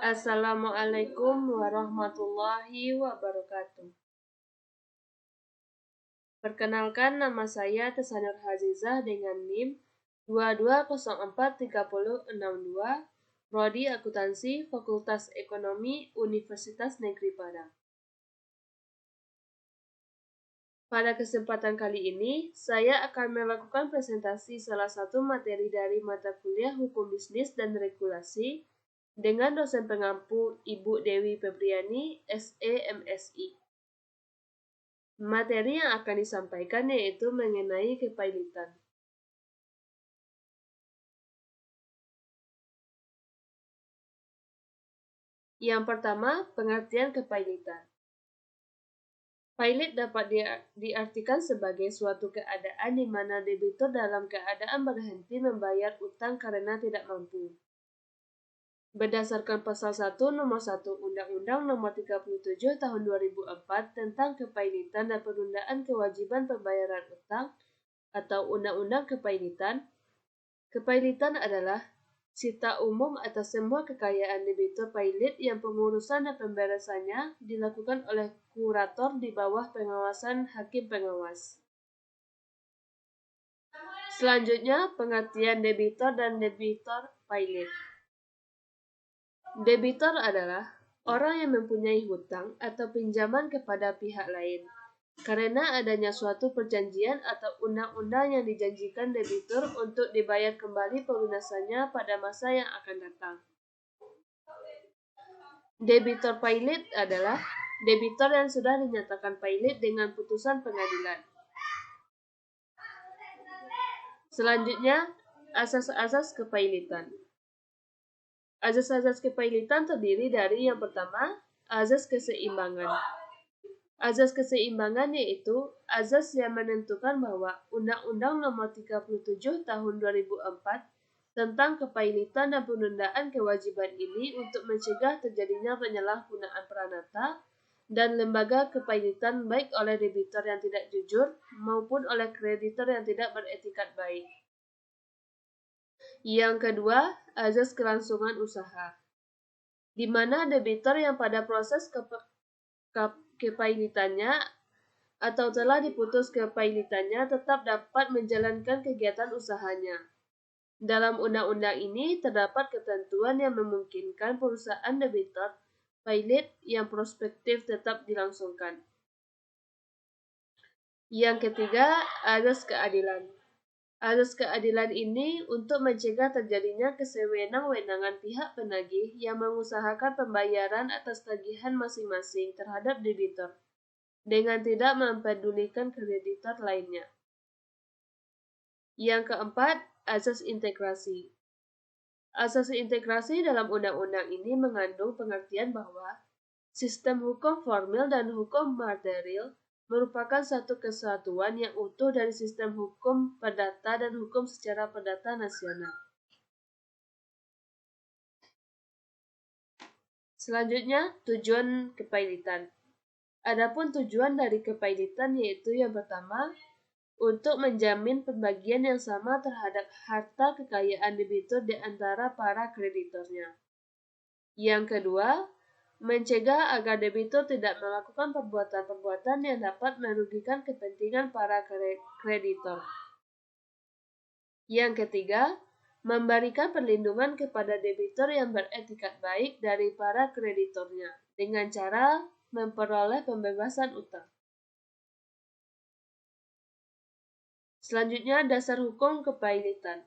Assalamualaikum warahmatullahi wabarakatuh. Perkenalkan, nama saya Tesanur Hazizah dengan NIM 22043062, Prodi Akuntansi, Fakultas Ekonomi, Universitas Negeri Padang. Pada kesempatan kali ini, saya akan melakukan presentasi salah satu materi dari mata kuliah Hukum Bisnis dan Regulasi dengan dosen pengampu Ibu Dewi Febriani, SE MSI. Materi yang akan disampaikan yaitu mengenai kepailitan. Yang pertama, pengertian kepailitan. Pailit dapat diartikan sebagai suatu keadaan di mana debitur dalam keadaan berhenti membayar utang karena tidak mampu. Berdasarkan Pasal 1 Nomor 1 Undang-Undang Nomor 37 Tahun 2004 tentang kepailitan dan penundaan kewajiban pembayaran utang atau Undang-Undang Kepailitan, kepailitan adalah sita umum atas semua kekayaan debitur pailit yang pengurusan dan pemberesannya dilakukan oleh kurator di bawah pengawasan hakim pengawas. Selanjutnya, pengertian debitor dan debitor pailit. Debitor adalah orang yang mempunyai hutang atau pinjaman kepada pihak lain karena adanya suatu perjanjian atau undang-undang yang dijanjikan debitur untuk dibayar kembali pelunasannya pada masa yang akan datang. Debitor pailit adalah debitor yang sudah dinyatakan pailit dengan putusan pengadilan. Selanjutnya, asas-asas kepailitan. Asas-asas kepailitan terdiri dari yang pertama, asas keseimbangan. Azas keseimbangan yaitu azas yang menentukan bahwa Undang-Undang Nomor 37 Tahun 2004 tentang kepailitan dan penundaan kewajiban ini untuk mencegah terjadinya penyalahgunaan peranata dan lembaga kepailitan baik oleh debitur yang tidak jujur maupun oleh kreditor yang tidak beretikat baik. Yang kedua, azas kelangsungan usaha, di mana debitur yang pada proses kepailitannya atau telah diputus kepailitannya tetap dapat menjalankan kegiatan usahanya. Dalam undang-undang ini terdapat ketentuan yang memungkinkan perusahaan debitur pailit yang prospektif tetap dilangsungkan. Yang ketiga, azas keadilan. Azas keadilan ini untuk mencegah terjadinya kesewenang-wenangan pihak penagih yang mengusahakan pembayaran atas tagihan masing-masing terhadap debitur dengan tidak mempedulikan kreditor lainnya. Yang keempat, asas integrasi. Asas integrasi dalam undang-undang ini mengandung pengertian bahwa sistem hukum formil dan hukum material merupakan satu kesatuan yang utuh dari sistem hukum perdata dan hukum secara perdata nasional. Selanjutnya, tujuan kepailitan. Adapun tujuan dari kepailitan yaitu yang pertama, untuk menjamin pembagian yang sama terhadap harta kekayaan debitur di antara para kreditornya. Yang kedua, mencegah agar debitur tidak melakukan perbuatan-perbuatan yang dapat merugikan kepentingan para kreditor. Yang ketiga, memberikan perlindungan kepada debitur yang beretikat baik dari para kreditornya dengan cara memperoleh pembebasan utang. Selanjutnya, dasar hukum kepailitan.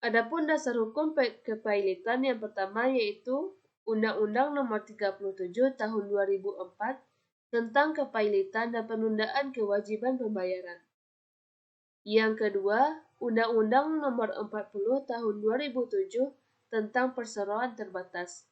Adapun dasar hukum kepailitan yang pertama yaitu Undang-Undang Nomor 37 Tahun 2004 tentang kepailitan dan penundaan kewajiban pembayaran. Yang kedua, Undang-Undang Nomor 40 Tahun 2007 tentang perseroan terbatas.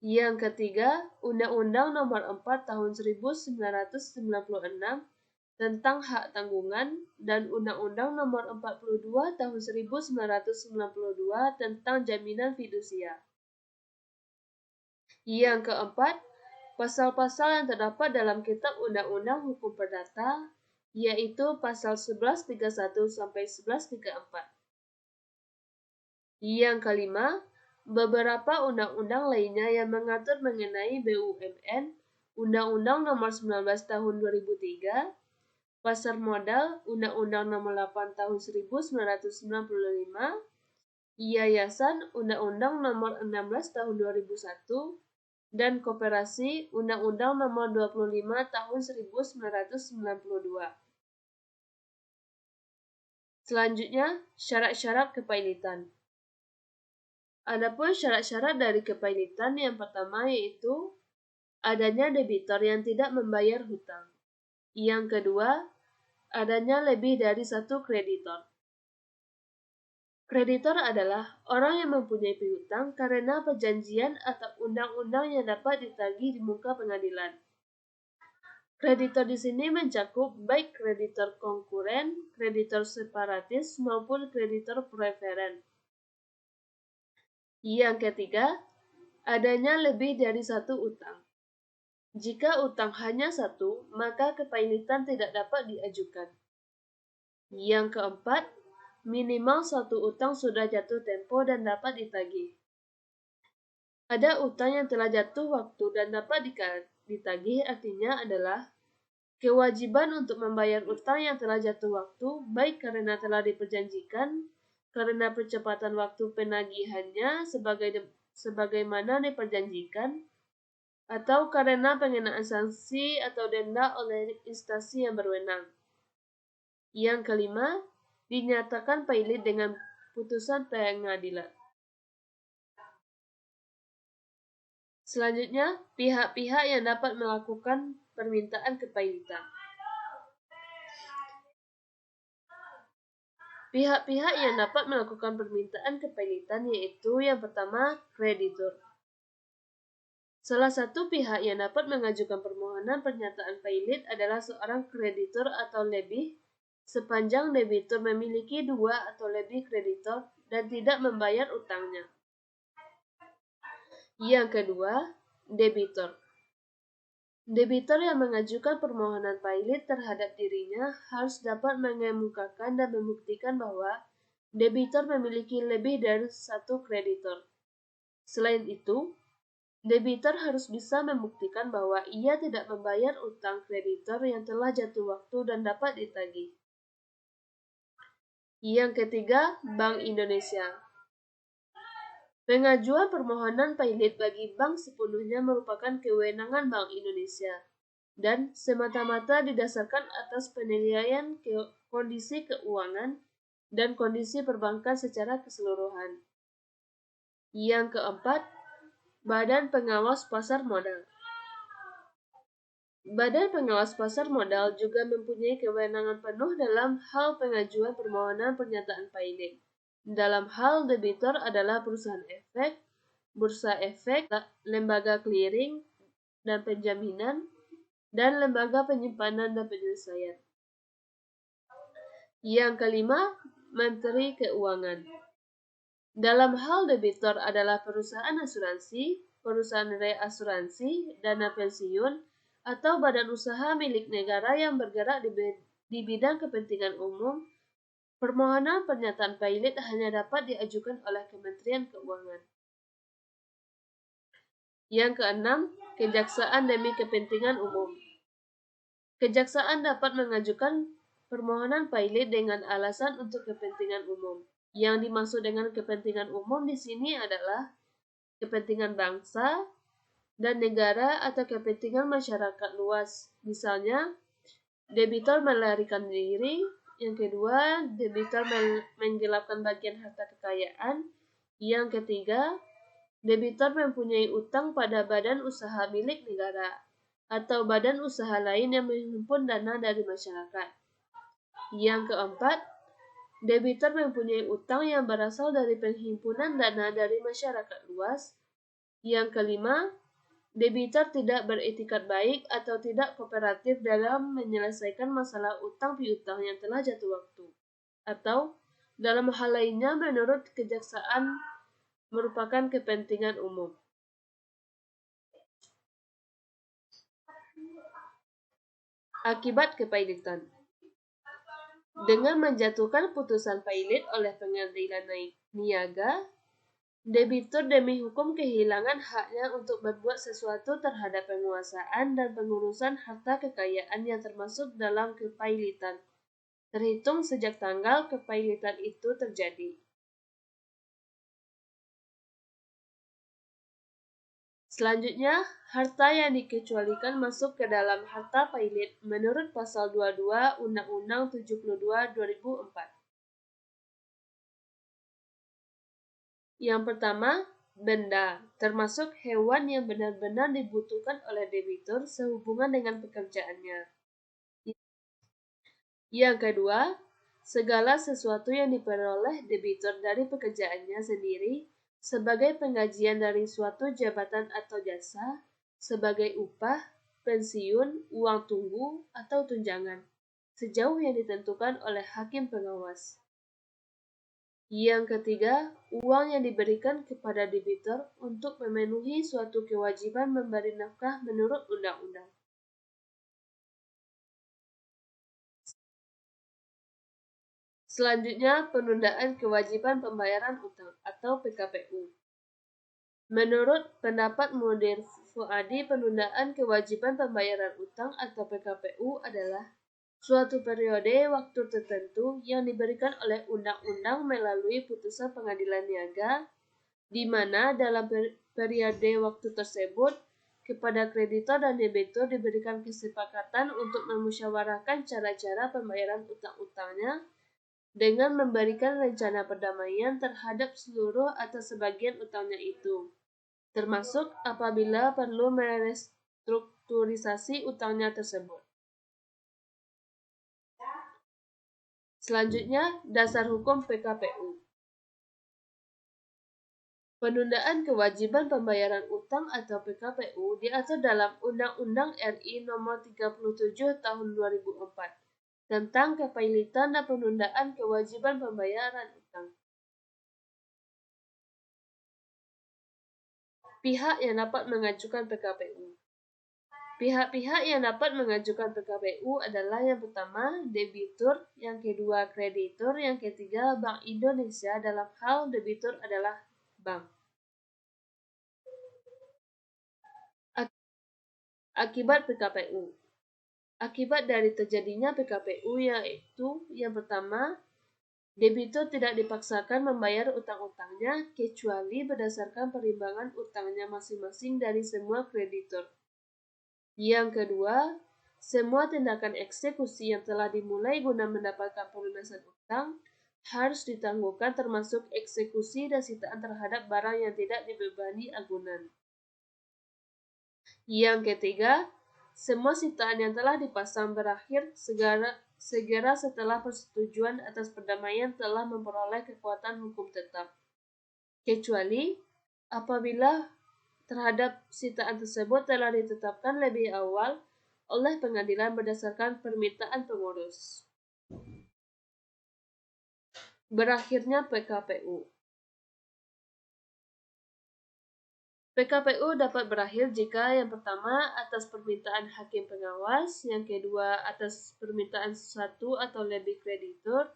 Yang ketiga, Undang-Undang Nomor 4 Tahun 1996 tentang hak tanggungan dan Undang-Undang Nomor 42 Tahun 1992 tentang jaminan fidusia. Yang keempat, pasal-pasal yang terdapat dalam Kitab Undang-Undang Hukum Perdata, yaitu pasal 1131 sampai 1134. Yang kelima, Beberapa undang-undang lainnya yang mengatur mengenai BUMN, Undang-Undang Nomor 19 Tahun 2003, Pasar Modal, Undang-Undang Nomor 8 Tahun 1995, Yayasan, Undang-Undang Nomor 16 Tahun 2001, dan Koperasi, Undang-Undang Nomor 25 Tahun 1992. Selanjutnya, syarat-syarat kepailitan. Adapun syarat-syarat dari kepailitan yang pertama yaitu adanya debitor yang tidak membayar hutang. Yang kedua, adanya lebih dari satu kreditor. Kreditor adalah orang yang mempunyai piutang karena perjanjian atau undang-undang yang dapat ditagih di muka pengadilan. Kreditor di sini mencakup baik kreditor konkuren, kreditor separatis, maupun kreditor preferen. Yang ketiga, adanya lebih dari satu utang. Jika utang hanya satu, maka kepailitan tidak dapat diajukan. Yang keempat, minimal satu utang sudah jatuh tempo dan dapat ditagih. Ada utang yang telah jatuh waktu dan dapat ditagih artinya adalah kewajiban untuk membayar utang yang telah jatuh waktu, baik karena telah diperjanjikan, karena percepatan waktu penagihannya sebagaimana diperjanjikan, atau karena pengenaan sanksi atau denda oleh instansi yang berwenang. Yang kelima, dinyatakan pailit dengan putusan pengadilan. Selanjutnya, pihak-pihak yang dapat melakukan permintaan kepailitan. Pihak-pihak yang dapat melakukan permintaan kepailitan yaitu yang pertama, kreditur. Salah satu pihak yang dapat mengajukan permohonan pernyataan pailit adalah seorang kreditur atau lebih sepanjang debitur memiliki dua atau lebih kreditor dan tidak membayar utangnya. Yang kedua, debitor. Debitor yang mengajukan permohonan pailit terhadap dirinya harus dapat mengemukakan dan membuktikan bahwa debitor memiliki lebih dari satu kreditor. Selain itu, debitor harus bisa membuktikan bahwa ia tidak membayar utang kreditor yang telah jatuh waktu dan dapat ditagih. Yang ketiga, Bank Indonesia. Pengajuan permohonan pailit bagi bank sepenuhnya merupakan kewenangan Bank Indonesia dan semata-mata didasarkan atas penilaian kondisi keuangan dan kondisi perbankan secara keseluruhan. Yang keempat, Badan Pengawas Pasar Modal. Badan Pengawas Pasar Modal juga mempunyai kewenangan penuh dalam hal pengajuan permohonan pernyataan pailit. Dalam hal debitor adalah perusahaan efek, bursa efek, lembaga clearing dan penjaminan, dan lembaga penyimpanan dan penyelesaian. Yang kelima, Menteri Keuangan. Dalam hal debitor adalah perusahaan asuransi, perusahaan reasuransi, dana pensiun, atau badan usaha milik negara yang bergerak di bidang kepentingan umum. Permohonan pernyataan pailit hanya dapat diajukan oleh Kementerian Keuangan. Yang keenam, kejaksaan demi kepentingan umum. Kejaksaan dapat mengajukan permohonan pailit dengan alasan untuk kepentingan umum. Yang dimaksud dengan kepentingan umum di sini adalah kepentingan bangsa dan negara atau kepentingan masyarakat luas. Misalnya, debitor melarikan diri. Yang kedua, debitor menggelapkan bagian harta kekayaan. Yang ketiga, debitor mempunyai utang pada badan usaha milik negara atau badan usaha lain yang menghimpun dana dari masyarakat. Yang keempat, debitor mempunyai utang yang berasal dari penghimpunan dana dari masyarakat luas. Yang kelima, debitor tidak beretikat baik atau tidak kooperatif dalam menyelesaikan masalah utang piutang yang telah jatuh waktu. Atau dalam hal lainnya menurut kejaksaan merupakan kepentingan umum. Akibat kepailitan. Dengan menjatuhkan putusan pailit oleh pengadilan niaga, Debitur demi hukum kehilangan haknya untuk berbuat sesuatu terhadap penguasaan dan pengurusan harta kekayaan yang termasuk dalam kepailitan, terhitung sejak tanggal kepailitan itu terjadi. Selanjutnya, harta yang dikecualikan masuk ke dalam harta pailit menurut pasal 22 Undang-Undang 72 2004. Yang pertama, benda, termasuk hewan yang benar-benar dibutuhkan oleh debitur sehubungan dengan pekerjaannya. Yang kedua, segala sesuatu yang diperoleh debitur dari pekerjaannya sendiri sebagai penggajian dari suatu jabatan atau jasa, sebagai upah, pensiun, uang tunggu, atau tunjangan, sejauh yang ditentukan oleh hakim pengawas. Yang ketiga, uang yang diberikan kepada debitur untuk memenuhi suatu kewajiban memberi nafkah menurut undang-undang. Selanjutnya, penundaan kewajiban pembayaran utang atau PKPU. Menurut pendapat Mudir Fuadi, penundaan kewajiban pembayaran utang atau PKPU adalah suatu periode waktu tertentu yang diberikan oleh undang-undang melalui putusan pengadilan niaga, di mana dalam periode waktu tersebut kepada kreditor dan debitur diberikan kesepakatan untuk memusyawarahkan cara-cara pembayaran utang-utangnya dengan memberikan rencana perdamaian terhadap seluruh atau sebagian utangnya itu, termasuk apabila perlu merestrukturisasi utangnya tersebut. Selanjutnya, dasar hukum PKPU. Penundaan kewajiban pembayaran utang atau PKPU diatur dalam Undang-Undang RI Nomor 37 Tahun 2004 tentang kepailitan dan penundaan kewajiban pembayaran utang. Pihak yang dapat mengajukan PKPU. Pihak-pihak yang dapat mengajukan PKPU adalah yang pertama, debitur, yang kedua, kreditur, yang ketiga, Bank Indonesia. Dalam hal debitur adalah bank. Akibat PKPU. Akibat dari terjadinya PKPU yaitu yang pertama, debitur tidak dipaksakan membayar utang-utangnya kecuali berdasarkan perimbangan utangnya masing-masing dari semua kreditur. Yang kedua, semua tindakan eksekusi yang telah dimulai guna mendapatkan pelunasan utang harus ditangguhkan termasuk eksekusi dan sitaan terhadap barang yang tidak dibebani agunan. Yang ketiga, semua sitaan yang telah dipasang berakhir segera setelah persetujuan atas perdamaian telah memperoleh kekuatan hukum tetap, kecuali apabila terhadap sitaan tersebut telah ditetapkan lebih awal oleh pengadilan berdasarkan permintaan pengurus. Berakhirnya PKPU. PKPU dapat berakhir jika yang pertama atas permintaan hakim pengawas, yang kedua atas permintaan satu atau lebih kreditur,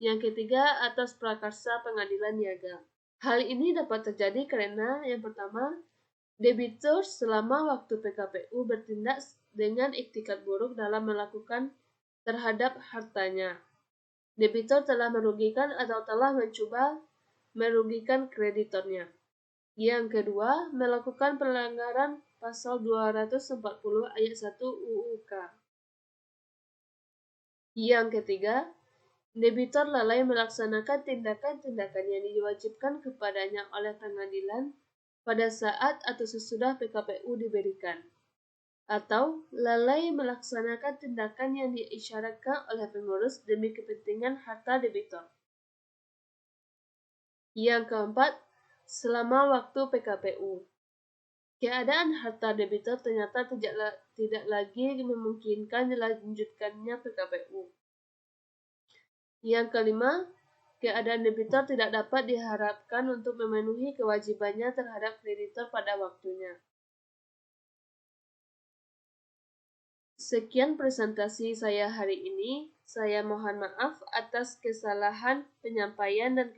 yang ketiga atas prakarsa pengadilan niaga. Hal ini dapat terjadi karena yang pertama, debitur selama waktu PKPU bertindak dengan iktikat buruk dalam melakukan terhadap hartanya. Debitur telah merugikan atau telah mencoba merugikan kreditornya. Yang kedua, melakukan pelanggaran pasal 240 ayat 1 UUK. Yang ketiga, debitur lalai melaksanakan tindakan-tindakan yang diwajibkan kepadanya oleh pengadilan pada saat atau sesudah PKPU diberikan, atau lalai melaksanakan tindakan yang diisyaratkan oleh pengurus demi kepentingan harta debitur. Yang keempat, selama waktu PKPU, keadaan harta debitur ternyata tidak lagi memungkinkan dilanjutkannya PKPU. Yang kelima, keadaan debitur tidak dapat diharapkan untuk memenuhi kewajibannya terhadap kreditor pada waktunya. Sekian presentasi saya hari ini. Saya mohon maaf atas kesalahan penyampaian dan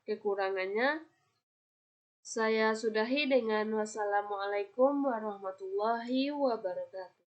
kekurangannya. Saya sudahi dengan wassalamualaikum warahmatullahi wabarakatuh.